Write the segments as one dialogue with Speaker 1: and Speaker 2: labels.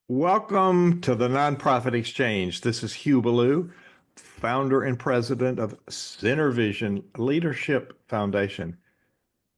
Speaker 1: Welcome to the Nonprofit Exchange. This is Hugh Ballou, founder and president of Center Vision Leadership Foundation,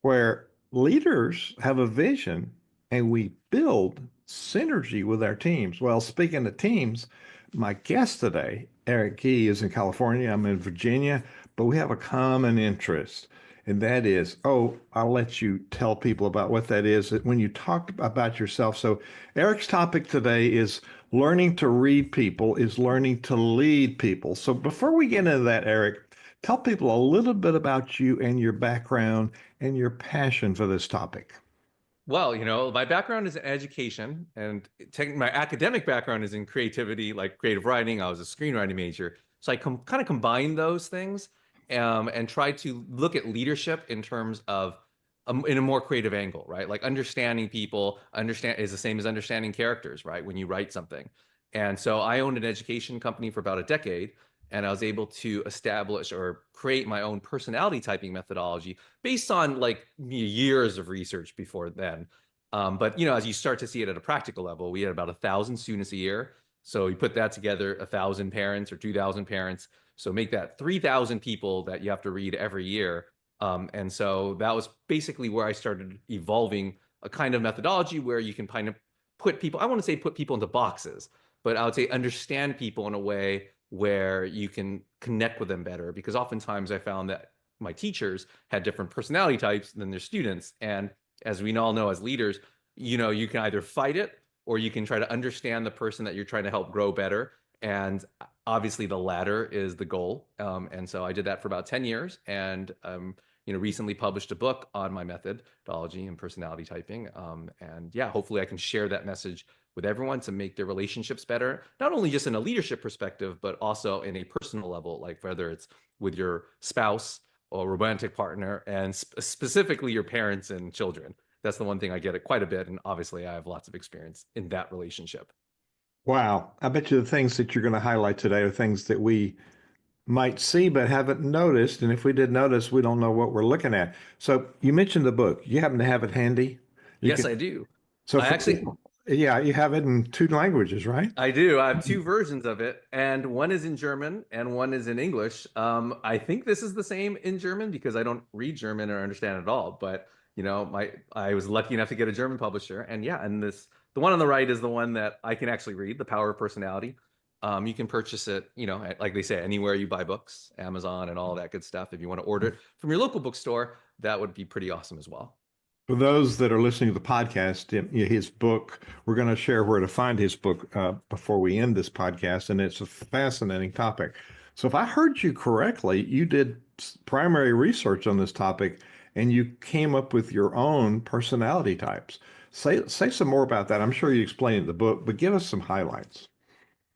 Speaker 1: where leaders have a vision and we build synergy with our teams. Well, speaking of teams, my guest today, Eric Key, is in California. I'm in Virginia, but we have a common interest, and that is, I'll let you tell people about what that is when you talk about yourself. So, Eric's topic today is learning to read people, is learning to lead people. So, before we get into that, Eric, tell people a little bit about you and your background and your passion for this topic.
Speaker 2: Well, my background is in education, and my academic background is in creativity, like creative writing. I was a screenwriting major. So I kind of combine those things and try to look at leadership in terms of in a more creative angle, right? Like understanding people understand is the same as understanding characters, right? When you write something. And so I owned an education company for about a decade, and I was able to establish or create my own personality typing methodology based on like years of research before then. But as you start to see it at a practical level, we had about 1,000 students a year. So you put that together, 1,000 parents or 2,000 parents. So make that 3,000 people that you have to read every year. And so that was basically where I started evolving a kind of methodology where you can kind of put people, I want to say put people into boxes, but I would say understand people in a way where you can connect with them better. Because oftentimes I found that my teachers had different personality types than their students. And as we all know, as leaders, you can either fight it or you can try to understand the person that you're trying to help grow better. And obviously the latter is the goal. And so I did that for about 10 years and, recently published a book on my methodology and personality typing. And yeah, hopefully I can share that message with everyone to make their relationships better, not only just in a leadership perspective, but also in a personal level, like whether it's with your spouse or romantic partner, and specifically your parents and children. That's the one thing I get it quite a bit. And obviously I have lots of experience in that relationship.
Speaker 1: Wow. I bet you the things that you're going to highlight today are things that we might see but haven't noticed. And if we did notice, we don't know what we're looking at. So you mentioned the book. You happen to have it handy? You
Speaker 2: Yes,
Speaker 1: can,
Speaker 2: I do.
Speaker 1: so
Speaker 2: I
Speaker 1: for
Speaker 2: actually,
Speaker 1: people, yeah, you have it in two languages, right?
Speaker 2: I do. I have two versions of it, and one is in German and one is in English. I think this is the same in German because I don't read German or understand it at all. But I was lucky enough to get a German publisher, and yeah, and the one on the right is the one that I can actually read, The Power of Personality. You can purchase it, like they say, anywhere you buy books, Amazon and all that good stuff. If you want to order it from your local bookstore, that would be pretty awesome as well.
Speaker 1: For those that are listening to the podcast, his book, we're going to share where to find his book before we end this podcast, and it's a fascinating topic. So, if I heard you correctly, you did primary research on this topic, and you came up with your own personality types. Say some more about that. I'm sure you explained it in the book, but give us some highlights.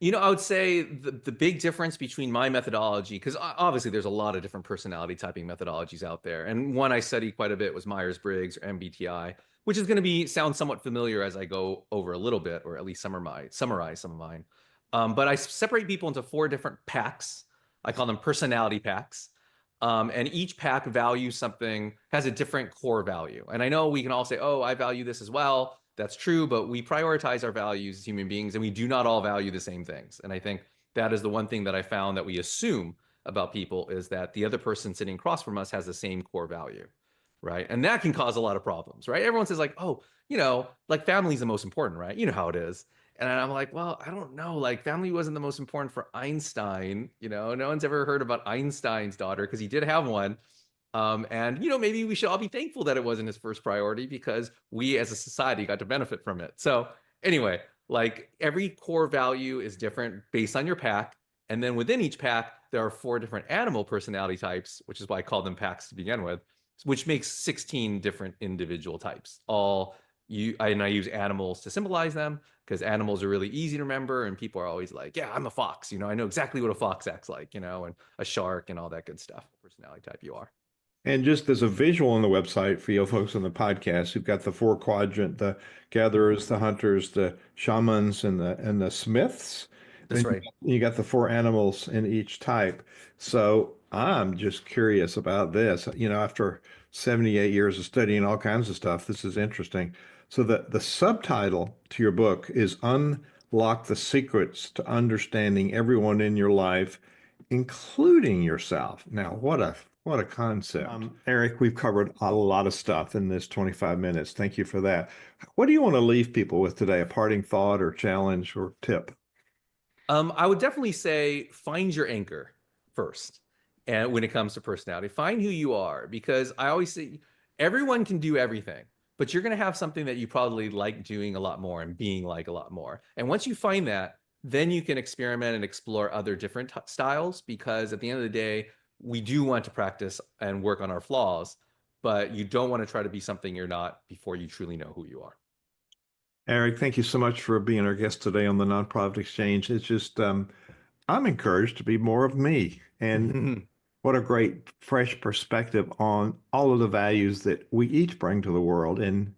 Speaker 2: I would say the big difference between my methodology, because obviously there's a lot of different personality typing methodologies out there. And one I studied quite a bit was Myers-Briggs or MBTI, which is going to sound somewhat familiar as I go over a little bit, or at least summarize some of mine. But I separate people into four different packs. I call them personality packs. And each pack values something, has a different core value. And I know we can all say, oh, I value this as well. That's true, but we prioritize our values as human beings, and we do not all value the same things. And I think that is the one thing that I found that we assume about people is that the other person sitting across from us has the same core value, right? And that can cause a lot of problems, right? Everyone says like, oh, like family's the most important, right? You know how it is. And I'm like, well, I don't know. Like family wasn't the most important for Einstein. No one's ever heard about Einstein's daughter because he did have one. And maybe we should all be thankful that it wasn't his first priority because we as a society got to benefit from it. So anyway, like every core value is different based on your pack. And then within each pack, there are four different animal personality types, which is why I call them packs to begin with, which makes 16 different individual types. And I use animals to symbolize them because animals are really easy to remember. And people are always like, yeah, I'm a fox. I know exactly what a fox acts like, and a shark and all that good stuff. Personality type you are.
Speaker 1: And just as a visual on the website for you folks on the podcast, you've got the four quadrant, the gatherers, the hunters, the shamans, and the smiths.
Speaker 2: That's
Speaker 1: And
Speaker 2: right.
Speaker 1: you got the four animals in each type. So I'm just curious about this. After 78 years of studying all kinds of stuff, this is interesting. So the subtitle to your book is lock the secrets to understanding everyone in your life, including yourself. Now, what a concept. Eric, we've covered a lot of stuff in this 25 minutes. Thank you for that. What do you want to leave people with today? A parting thought or challenge or tip?
Speaker 2: I would definitely say find your anchor first. And when it comes to personality, find who you are, because I always say everyone can do everything, but you're going to have something that you probably like doing a lot more and being like a lot more. And once you find that, then you can experiment and explore other different styles, because at the end of the day, we do want to practice and work on our flaws, but you don't want to try to be something you're not before you truly know who you are.
Speaker 1: Eric, thank you so much for being our guest today on the Nonprofit Exchange. It's just, I'm encouraged to be more of me. And what a great fresh perspective on all of the values that we each bring to the world and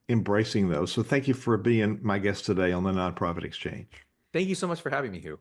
Speaker 1: embracing those. So thank you for being my guest today on the Nonprofit Exchange.
Speaker 2: Thank you so much for having me, Hugh.